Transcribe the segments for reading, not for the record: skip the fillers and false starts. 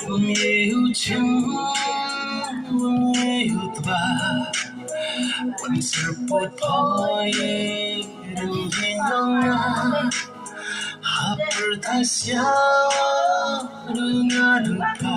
yêu chúng yêu taวันสืบปวดพอยดึงยิงน้องนาหับbertasya dengan lupa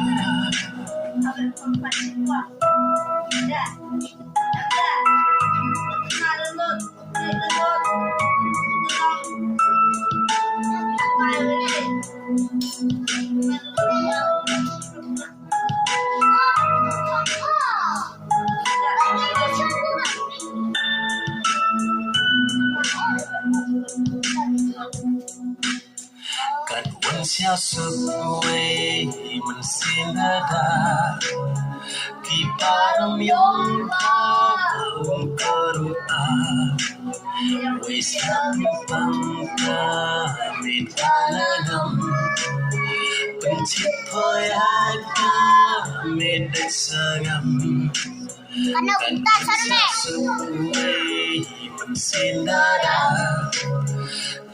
Cận quân xeo sức quê mình xin ada kita ramyon taong karuan way sampang kami talagang pencit poyak kami dagsagam Cận quân xeo sức quê mình xin ada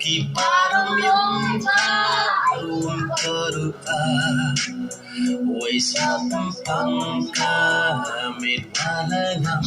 Kiparamyong taong karuan Way sampang kami talagang